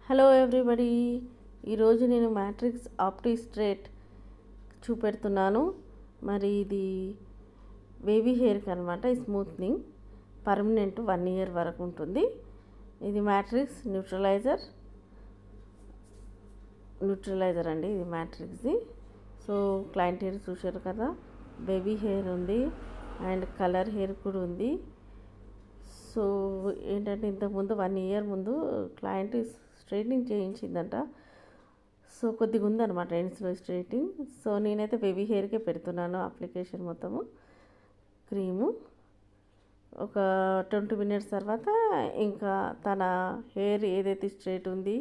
Hello everybody, ఈరోజు నేను matrix ఆప్టీ straight చూపెడుతున్నాను. మరి ఇది బేబీ హెయిర్కి అనమాట. స్మూత్నింగ్ పర్మనెంట్ 1 year వరకు ఉంటుంది. ఇది మ్యాట్రిక్స్ న్యూట్రలైజర్ అండి. ఇది మ్యాట్రిక్స్ది. సో క్లయింట్ హెయిర్ చూశారు కదా, బేబీ హెయిర్ ఉంది అండ్ కలర్ హెయిర్ కూడా ఉంది. సో ఏంటంటే ఇంతకుముందు 1 year ముందు క్లయింట్ స్ట్రైట్నింగ్ చేయించిందంట. సో కొద్దిగా ఉందన్నమాట ఎండ్స్లో స్ట్రైటింగ్. సో నేనైతే బేబీ హెయిర్కే పెడుతున్నాను అప్లికేషన్ మొత్తము క్రీము. ఒక 20 minutes తర్వాత ఇంకా తన హెయిర్ ఏదైతే స్ట్రైట్ ఉంది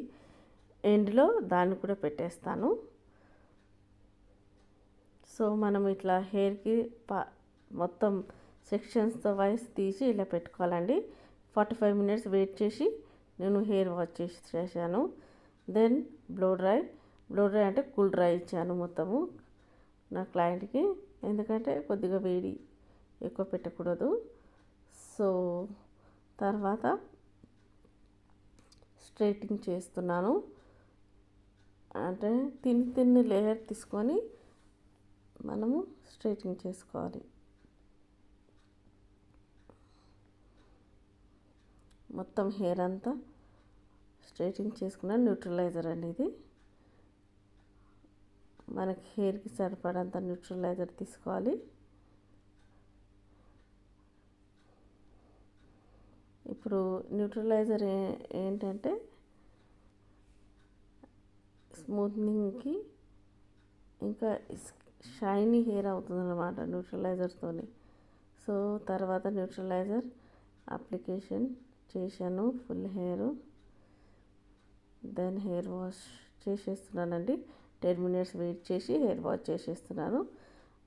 ఎండ్లో దాన్ని కూడా పెట్టేస్తాను. సో మనం ఇట్లా హెయిర్కి మొత్తం సెక్షన్స్తో వైస్ తీసి ఇలా పెట్టుకోవాలండి. 45 minutes వెయిట్ చేసి నేను హెయిర్ వాష్ చేశాను. దెన్ బ్లో డ్రై అంటే కూల్ డ్రై ఇచ్చాను మొత్తము నా క్లయింట్కి, ఎందుకంటే కొద్దిగా వేడి ఎక్కువ పెట్టకూడదు. సో తర్వాత స్ట్రైటింగ్ చేస్తున్నాను. అంటే తిన్ని లేయర్ తీసుకొని మనము స్ట్రైటింగ్ చేసుకోవాలి. మొత్తం హెయిర్ అంతా స్ట్రైటింగ్ చేసుకున్న న్యూట్రలైజర్ అండి ఇది. మనకి హెయిర్కి సరిపడంత న్యూట్రలైజర్ తీసుకోవాలి. ఇప్పుడు న్యూట్రలైజర్ ఏంటంటే స్మూత్నింగ్కి ఇంకా షైనీ హెయిర్ అవుతుందన్నమాట న్యూట్రలైజర్తోని. సో తర్వాత న్యూట్రలైజర్ అప్లికేషన్ చేశాను full hair. Then hair wash చేసేస్తున్నానండి. 10 minutes వెయిట్ చేసి హెయిర్ వాష్ చేసేస్తున్నాను.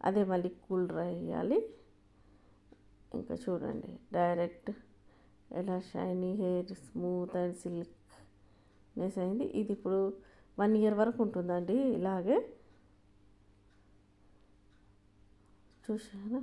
అదే మళ్ళీ కూల్ డ్రై అయ్యాలి. ఇంకా చూడండి డైరెక్ట్ ఎలా షైనీ హెయిర్ స్మూత్ అండ్ సిల్క్నెస్ అయింది. ఇది ఇప్పుడు 1 year వరకు ఉంటుందండి ఇలాగే. చూసారా?